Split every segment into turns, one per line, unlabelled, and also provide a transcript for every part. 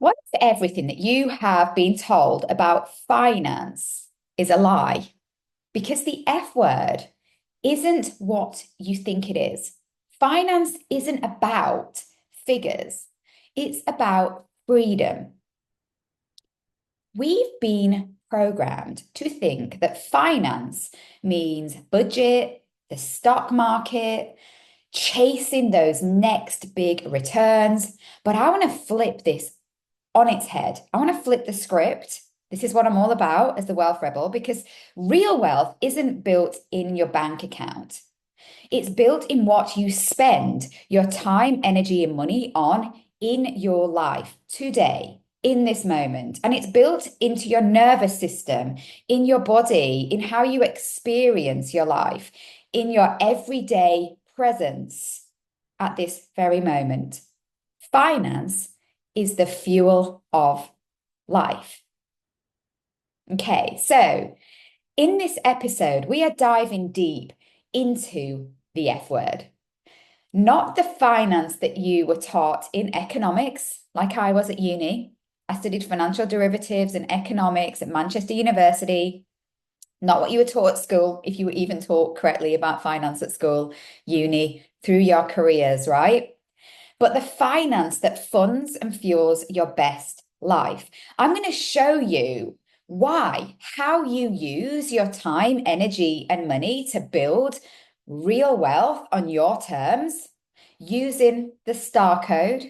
What if everything that you have been told about finance is a lie? Because the F word isn't what you think it is. Finance isn't about figures, it's about freedom. We've been programmed to think that finance means budget, the stock market, chasing those next big returns. But I want to flip this on its head. I want to flip the script. This is what I'm all about as the wealth rebel, because real wealth isn't built in your bank account. It's built in what you spend your time, energy, and money on in your life today, in this moment. And it's built into your nervous system, in your body, in how you experience your life, in your everyday presence at this very moment. Finance is the fuel of life. Okay, so in this episode, we are diving deep into the F word, not the finance that you were taught in economics, like I was at uni. I studied financial derivatives and economics at Manchester University. Not what you were taught at school, if you were even taught correctly about finance at school, uni, through your careers, right? But the finance that funds and fuels your best life. I'm going to show you how you use your time, energy, and money to build real wealth on your terms using the STAR code.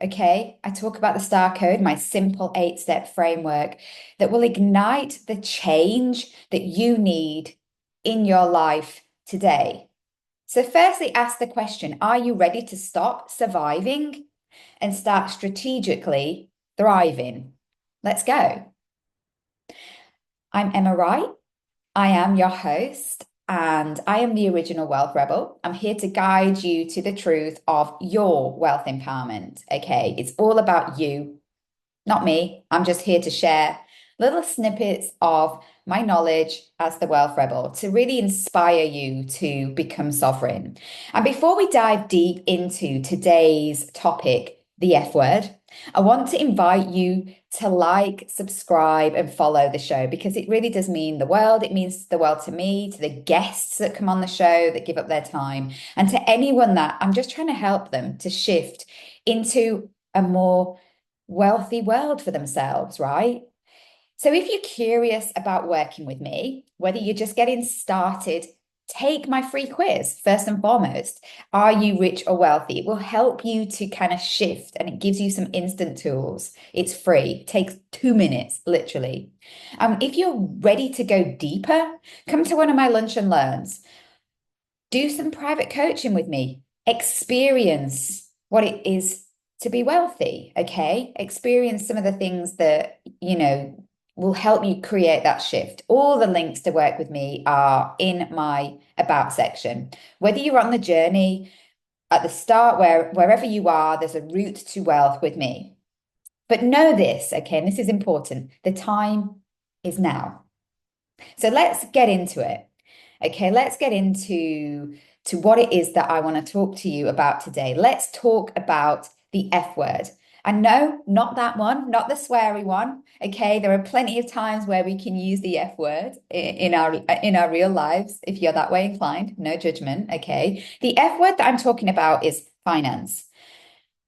Okay, I talk about the STAR code, my simple 8-step framework that will ignite the change that you need in your life today. So, firstly, ask the question, are you ready to stop surviving and start strategically thriving? Let's go. I'm Emma Wright. I am your host, and I am the original Wealth Rebel. I'm here to guide you to the truth of your wealth empowerment. Okay, it's all about you, not me. I'm just here to share little snippets of my knowledge as the Wealth Rebel to really inspire you to become sovereign. And before we dive deep into today's topic, the F word, I want to invite you to like, subscribe, and follow the show because it really does mean the world. It means the world to me, to the guests that come on the show that give up their time, and to anyone that I'm just trying to help them to shift into a more wealthy world for themselves, right? So if you're curious about working with me, whether you're just getting started, take my free quiz first and foremost. Are you rich or wealthy? It will help you to kind of shift and it gives you some instant tools. It's free, it takes 2 minutes, literally. If you're ready to go deeper, come to one of my lunch and learns. Do some private coaching with me. Experience what it is to be wealthy, okay? Experience some of the things that, will help you create that shift. All the links to work with me are in my about section. Whether you're on the journey at the start, wherever you are, there's a route to wealth with me. But know this, okay, and this is important. The time is now. So let's get into it. Okay, let's get into what it is that I want to talk to you about today. Let's talk about the F word. And no, not that one, not the sweary one. Okay, there are plenty of times where we can use the F word in our real lives if you're that way inclined. No judgment, okay? The F word that I'm talking about is finance.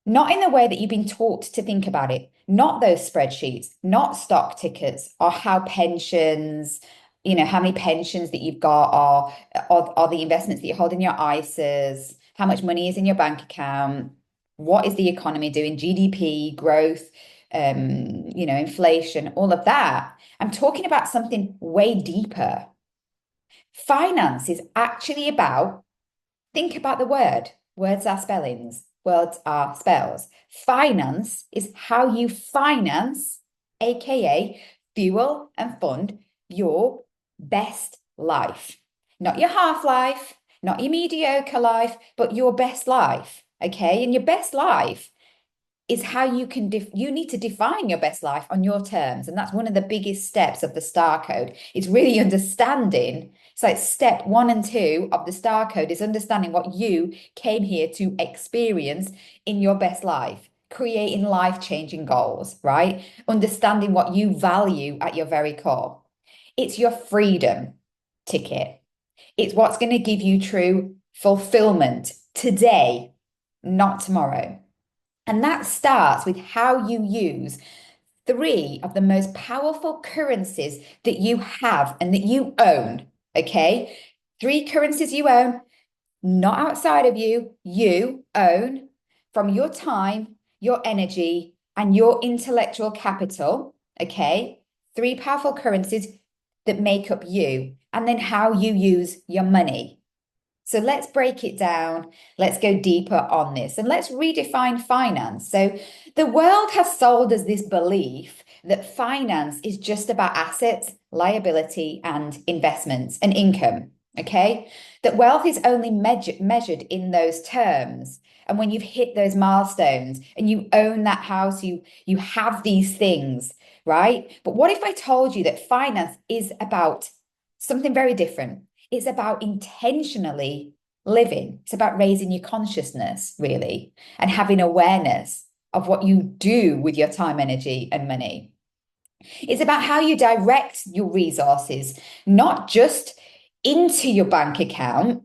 Not in the way that you've been taught to think about it, not those spreadsheets, not stock tickers or how pensions, how many pensions that you've got or the investments that you hold in your ISAs, how much money is in your bank account, what is the economy doing, GDP, growth, inflation, all of that. I'm talking about something way deeper. Finance is actually about, think about the word. Words are spellings. Words are spells. Finance is how you finance, aka fuel and fund your best life. Not your half life, not your mediocre life, but your best life. Okay. And your best life is how you can you need to define your best life on your terms. And that's one of the biggest steps of the STAR code. It's really understanding. So it's step 1 and 2 of the STAR code is understanding what you came here to experience in your best life. creating life-changing goals, right? Understanding what you value at your very core. It's your freedom ticket. It's what's going to give you true fulfillment today, not tomorrow. And that starts with how you use three of the most powerful currencies that you have and that you own. Okay. Three currencies you own, not outside of you, you own from your time, your energy, and your intellectual capital. Okay. Three powerful currencies that make up you, and then how you use your money. So let's break it down. Let's go deeper on this and let's redefine finance. So the world has sold us this belief that finance is just about assets, liability, and investments and income. Okay. That wealth is only measured in those terms. And when you've hit those milestones and you own that house, you have these things, right? But what if I told you that finance is about something very different? It's about intentionally living. It's about raising your consciousness, really, and having awareness of what you do with your time, energy, and money. It's about how you direct your resources, not just into your bank account,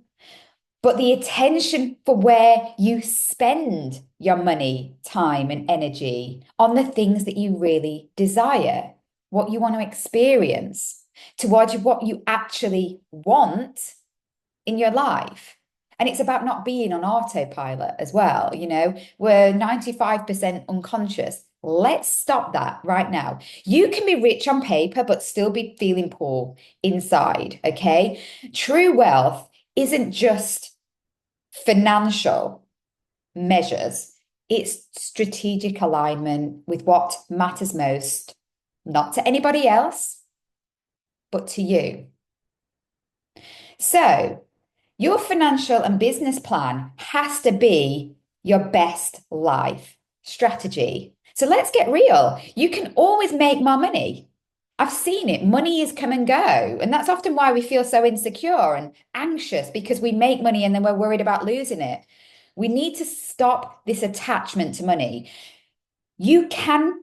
but the attention for where you spend your money, time, and energy on the things that you really desire, what you want to experience, towards what you actually want in your life. And it's about not being on autopilot as well. You know, we're 95% unconscious. Let's stop that right now. You can be rich on paper, but still be feeling poor inside. Okay. True wealth isn't just financial measures, it's strategic alignment with what matters most, not to anybody else, but to you. So, your financial and business plan has to be your best life strategy. So let's get real. You can always make more money. I've seen it. Money is come and go. And that's often why we feel so insecure and anxious because we make money and then we're worried about losing it. We need to stop this attachment to money. You can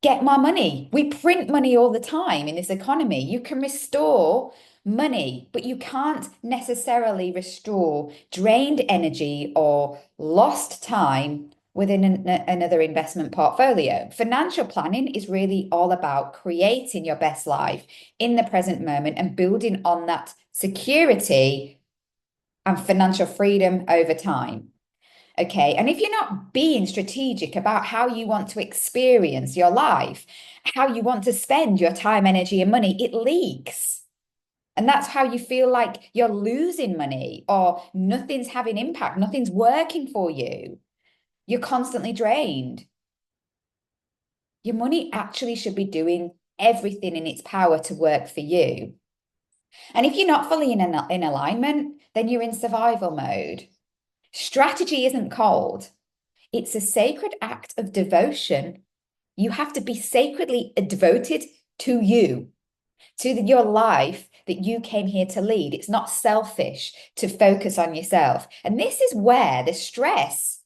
get more money. We print money all the time in this economy. You can restore money, but you can't necessarily restore drained energy or lost time within another investment portfolio. Financial planning is really all about creating your best life in the present moment and building on that security and financial freedom over time. Okay. And if you're not being strategic about how you want to experience your life, how you want to spend your time, energy, and money, it leaks. And that's how you feel like you're losing money or nothing's having impact, nothing's working for you. You're constantly drained. Your money actually should be doing everything in its power to work for you. And if you're not fully in alignment, then you're in survival mode. Strategy isn't cold. It's a sacred act of devotion. You have to be sacredly devoted to you, to your life that you came here to lead. It's not selfish to focus on yourself. And this is where the stress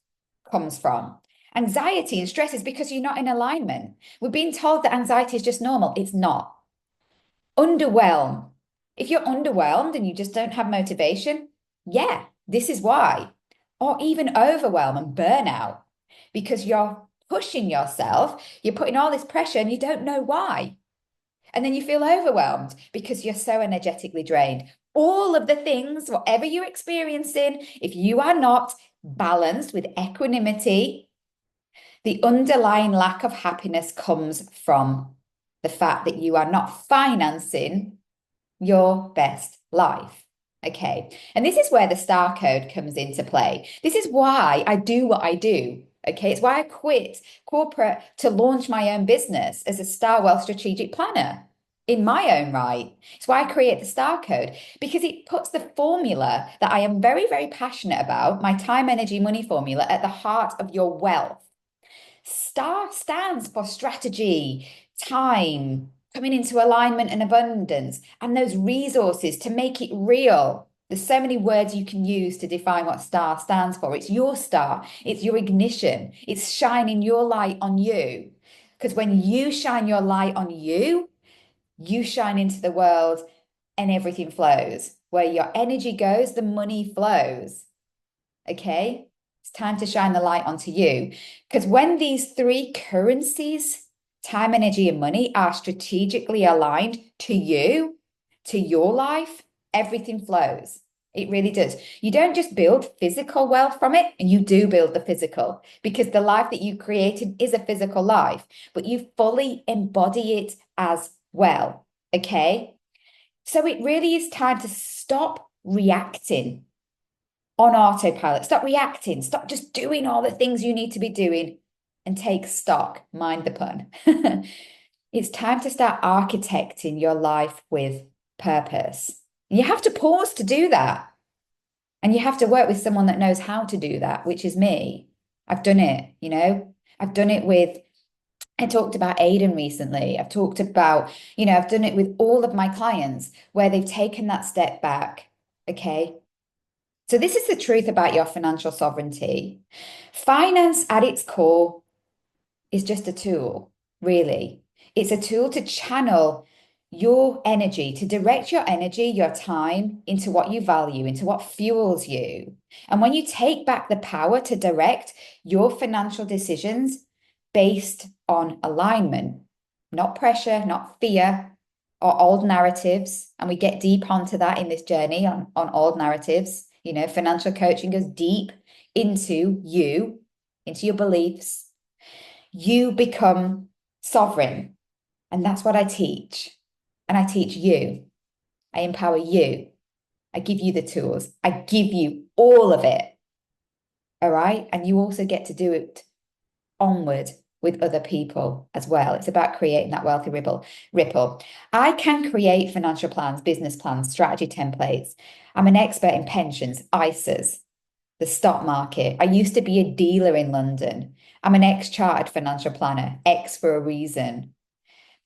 comes from. Anxiety and stress is because you're not in alignment. We're being told that anxiety is just normal. It's not. Underwhelm. If you're underwhelmed and you just don't have motivation, yeah, this is why. Or even overwhelm and burnout because you're pushing yourself, you're putting all this pressure and you don't know why. And then you feel overwhelmed because you're so energetically drained. All of the things, whatever you're experiencing, if you are not balanced with equanimity, the underlying lack of happiness comes from the fact that you are not financing your best life. Okay. And this is where the star code comes into play. This is why I do what I do. Okay. It's why I quit corporate to launch my own business as a Star Wealth strategic planner in my own right. It's why I create the star code because it puts the formula that I am very, very passionate about, my time, energy, money formula, at the heart of your wealth. Star stands for strategy, time, coming into alignment and abundance, and those resources to make it real. There's so many words you can use to define what star stands for. It's your star, it's your ignition, it's shining your light on you. Because when you shine your light on you, you shine into the world and everything flows. Where your energy goes, the money flows. Okay? It's time to shine the light onto you. Because when these three currencies, time, energy, and money, are strategically aligned to you, to your life, everything flows. It really does. You don't just build physical wealth from it, and you do build the physical because the life that you created is a physical life, but you fully embody it as well. Okay. So it really is time to stop reacting on autopilot. Stop reacting. Stop just doing all the things you need to be doing and take stock. Mind the pun. It's time to start architecting your life with purpose. And you have to pause to do that. And you have to work with someone that knows how to do that, which is me. I've done it, I've done it with, I talked about Aiden recently. I've talked about, I've done it with all of my clients where they've taken that step back. Okay. So this is the truth about your financial sovereignty. Finance at its core is just a tool, really. It's a tool to channel your energy, to direct your energy, your time into what you value, into what fuels you. And when you take back the power to direct your financial decisions based on alignment, not pressure, not fear, or old narratives, and we get deep onto that in this journey on old narratives. Financial coaching goes deep into you, into your beliefs. You become sovereign. And that's what I teach. And I teach you. I empower you. I give you the tools. I give you all of it. All right. And you also get to do it onward with other people as well. It's about creating that wealthy ripple. I can create financial plans, business plans, strategy templates. I'm an expert in pensions, ISAs, the stock market. I used to be a dealer in London. I'm an ex-chartered financial planner, X for a reason.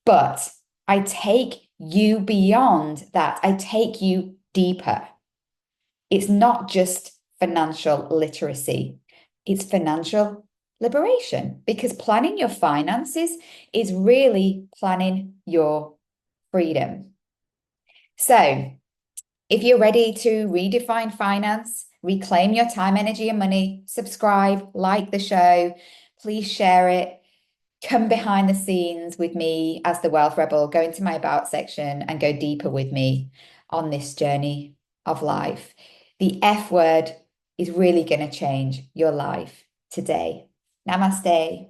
But I take you beyond that. I take you deeper. It's not just financial literacy, it's financial liberation because planning your finances is really planning your freedom. So, if you're ready to redefine finance, reclaim your time, energy, and money, subscribe, like the show, please share it. Come behind the scenes with me as the Wealth Rebel, go into my About section and go deeper with me on this journey of life. The F word is really going to change your life today. Namaste.